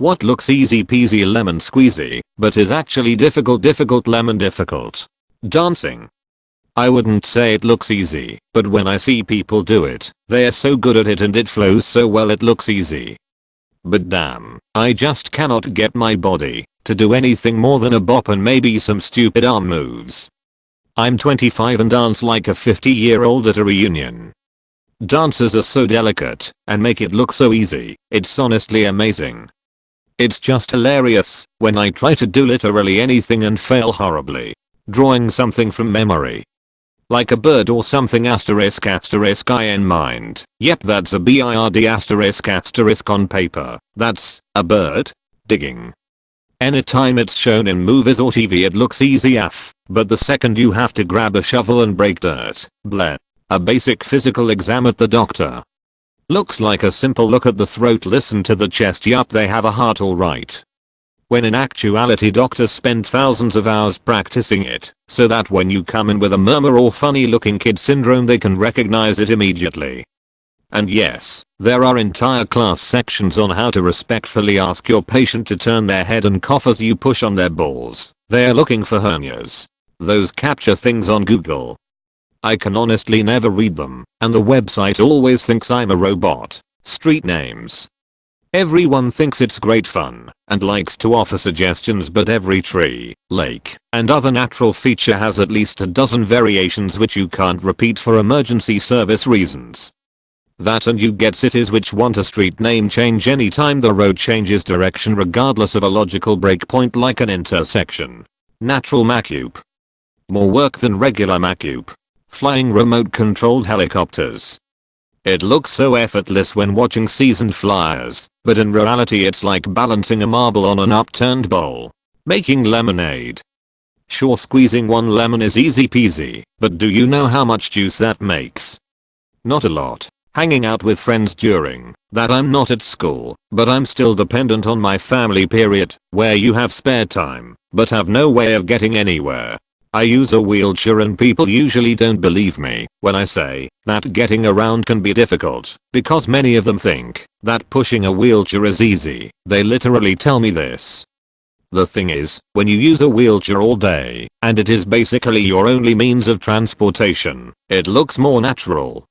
What looks easy peasy lemon squeezy, but is actually difficult lemon difficult? Dancing. I wouldn't say it looks easy, but when I see people do it, they are so good at it and it flows so well it looks easy. But damn, I just cannot get my body to do anything more than a bop and maybe some stupid arm moves. I'm 25 and dance like a 50-year-old at a reunion. Dancers are so delicate and make it look so easy, it's honestly amazing. It's just hilarious when I try to do literally anything and fail horribly. Drawing something from memory. Like a bird or something asterisk I in mind. Yep, that's a bird asterisk on paper. That's a bird. Digging. Anytime it's shown in movies or TV it looks easy AF, but the second you have to grab a shovel and break dirt, bleh. A basic physical exam at the doctor. Looks like a simple look at the throat, listen to the chest, yup they have a heart alright. When in actuality doctors spend thousands of hours practicing it, so that when you come in with a murmur or funny looking kid syndrome they can recognize it immediately. And yes, there are entire class sections on how to respectfully ask your patient to turn their head and cough as you push on their balls. They are looking for hernias. Those capture things on Google. I can honestly never read them, and the website always thinks I'm a robot. Street names. Everyone thinks it's great fun and likes to offer suggestions, but every tree, lake, and other natural feature has at least a dozen variations which you can't repeat for emergency service reasons. That and you get cities which want a street name change anytime the road changes direction regardless of a logical breakpoint like an intersection. Natural macup. More work than regular macup. Flying remote controlled helicopters. It looks so effortless when watching seasoned flyers, but in reality it's like balancing a marble on an upturned bowl. Making lemonade. Sure, squeezing one lemon is easy peasy, but do you know how much juice that makes? Not a lot. Hanging out with friends during that I'm not at school, but I'm still dependent on my family period, where you have spare time, but have no way of getting anywhere. I use a wheelchair and people usually don't believe me when I say that getting around can be difficult, because many of them think that pushing a wheelchair is easy. They literally tell me this. The thing is, when you use a wheelchair all day, and it is basically your only means of transportation, it looks more natural.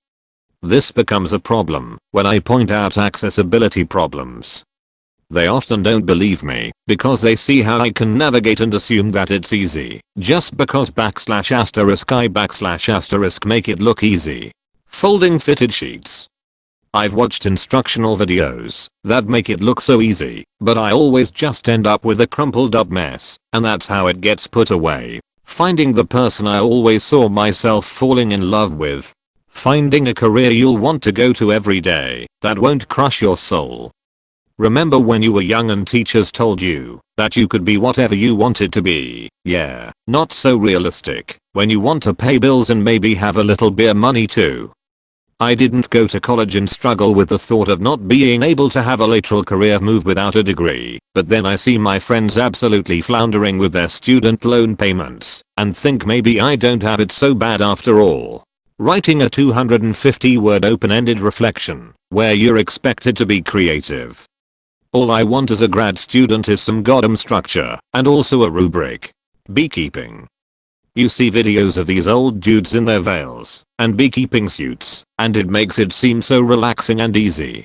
This becomes a problem when I point out accessibility problems. They often don't believe me because they see how I can navigate and assume that it's easy just because **I*** make it look easy. Folding fitted sheets. I've watched instructional videos that make it look so easy, but I always just end up with a crumpled up mess, and that's how it gets put away. Finding the person I always saw myself falling in love with. Finding a career you'll want to go to every day that won't crush your soul. Remember when you were young and teachers told you that you could be whatever you wanted to be? Yeah, not so realistic when you want to pay bills and maybe have a little beer money too. I didn't go to college and struggle with the thought of not being able to have a lateral career move without a degree, but then I see my friends absolutely floundering with their student loan payments and think maybe I don't have it so bad after all. Writing a 250-word open-ended reflection where you're expected to be creative. All I want as a grad student is some goddamn structure and also a rubric. Beekeeping. You see videos of these old dudes in their veils and beekeeping suits, and it makes it seem so relaxing and easy.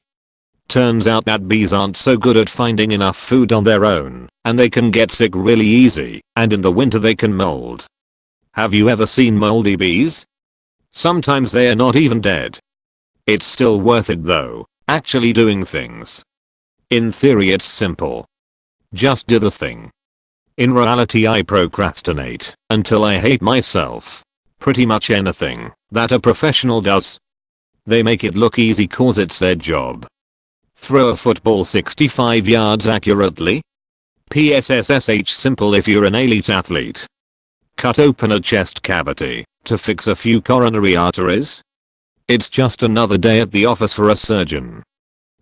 Turns out that bees aren't so good at finding enough food on their own, and they can get sick really easy, and in the winter they can mold. Have you ever seen moldy bees? Sometimes they are not even dead. It's still worth it though, actually doing things. In theory it's simple. Just do the thing. In reality I procrastinate until I hate myself. Pretty much anything that a professional does. They make it look easy cause it's their job. Throw a football 65 yards accurately? PSSSH simple if you're an elite athlete. Cut open a chest cavity to fix a few coronary arteries? It's just another day at the office for a surgeon.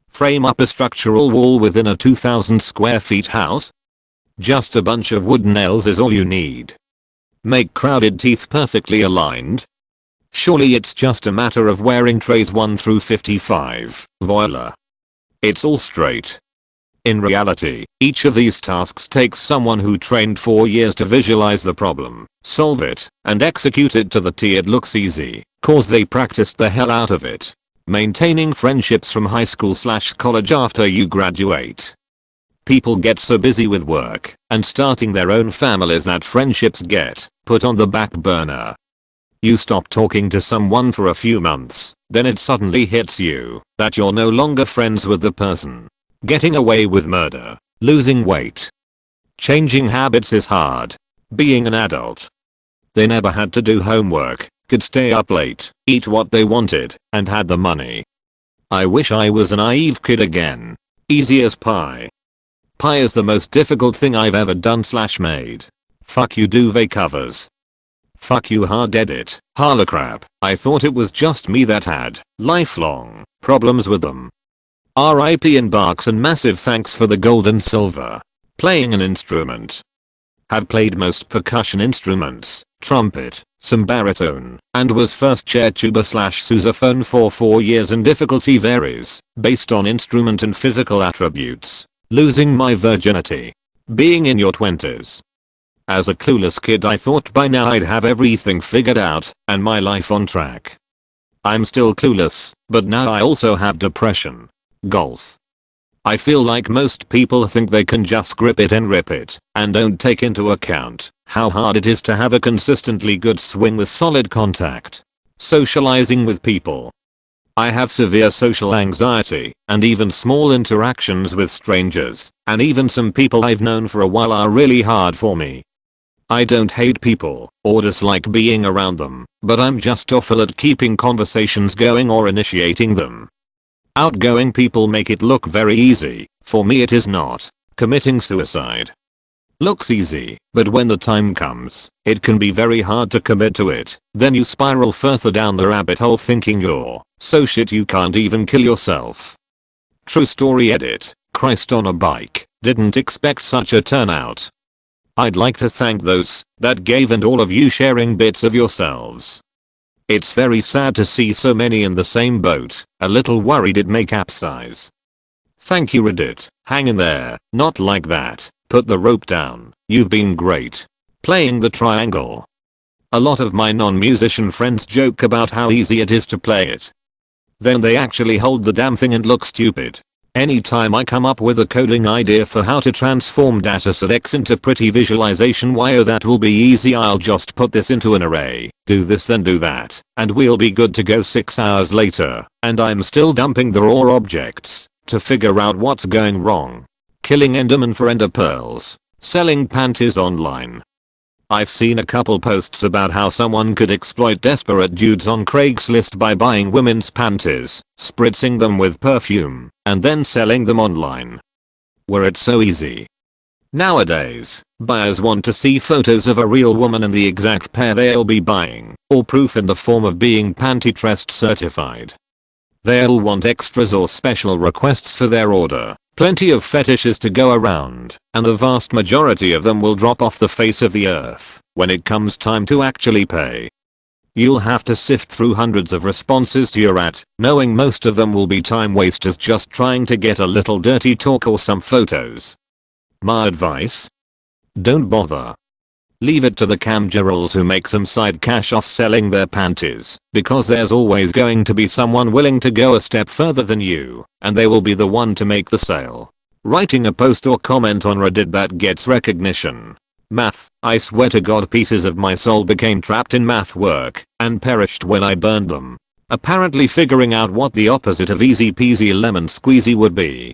Frame up a structural wall within a 2,000 square feet house? Just a bunch of wood nails is all you need. Make crowded teeth perfectly aligned? Surely it's just a matter of wearing trays 1 through 55. Voila. It's all straight. In reality, each of these tasks takes someone who trained for years to visualize the problem, solve it, and execute it to the T. It looks easy, cause they practiced the hell out of it. Maintaining friendships from high school/college after you graduate. People get so busy with work and starting their own families that friendships get put on the back burner. You stop talking to someone for a few months, then it suddenly hits you that you're no longer friends with the person. Getting away with murder, losing weight. Changing habits is hard. Being an adult. They never had to do homework, could stay up late, eat what they wanted, and had the money. I wish I was a naive kid again. Easy as pie. Pie is the most difficult thing I've ever done/made. Fuck you duvet covers. Fuck you hard edit. Holla crap, I thought it was just me that had lifelong problems with them. RIP Embarks and massive thanks for the gold and silver. Playing an instrument. Have played most percussion instruments, trumpet, some baritone, and was first chair tuba/sousaphone for 4 years and difficulty varies based on instrument and physical attributes. Losing my virginity. Being in your 20s. As a clueless kid I thought by now I'd have everything figured out and my life on track. I'm still clueless, but now I also have depression. Golf. I feel like most people think they can just grip it and rip it, and don't take into account how hard it is to have a consistently good swing with solid contact. Socializing with people. I have severe social anxiety, and even small interactions with strangers, and even some people I've known for a while are really hard for me. I don't hate people, or dislike being around them, but I'm just awful at keeping conversations going or initiating them. Outgoing people make it look very easy, for me it is not. Committing suicide. Looks easy, but when the time comes, it can be very hard to commit to it, then you spiral further down the rabbit hole thinking you're so shit you can't even kill yourself. True story edit. Christ on a bike, didn't expect such a turnout. I'd like to thank those that gave and all of you sharing bits of yourselves. It's very sad to see so many in the same boat, a little worried it may capsize. Thank you Reddit, hang in there, not like that, put the rope down, you've been great. Playing the triangle. A lot of my non-musician friends joke about how easy it is to play it. Then they actually hold the damn thing and look stupid. Anytime I come up with a coding idea for how to transform dataset X into pretty visualization y, oh that will be easy, I'll just put this into an array, do this then do that, and we'll be good to go. 6 hours later, and I'm still dumping the raw objects to figure out what's going wrong. Killing Enderman for ender pearls. Selling panties online. I've seen a couple posts about how someone could exploit desperate dudes on Craigslist by buying women's panties, spritzing them with perfume, and then selling them online. Were it so easy? Nowadays, buyers want to see photos of a real woman and the exact pair they'll be buying, or proof in the form of being panty trust certified. They'll want extras or special requests for their order. Plenty of fetishes to go around, and the vast majority of them will drop off the face of the earth when it comes time to actually pay. You'll have to sift through hundreds of responses to your ad, knowing most of them will be time wasters just trying to get a little dirty talk or some photos. My advice? Don't bother. Leave it to the camgirls who make some side cash off selling their panties, because there's always going to be someone willing to go a step further than you, and they will be the one to make the sale. Writing a post or comment on Reddit that gets recognition. Math, I swear to God pieces of my soul became trapped in math work and perished when I burned them. Apparently figuring out what the opposite of easy peasy lemon squeezy would be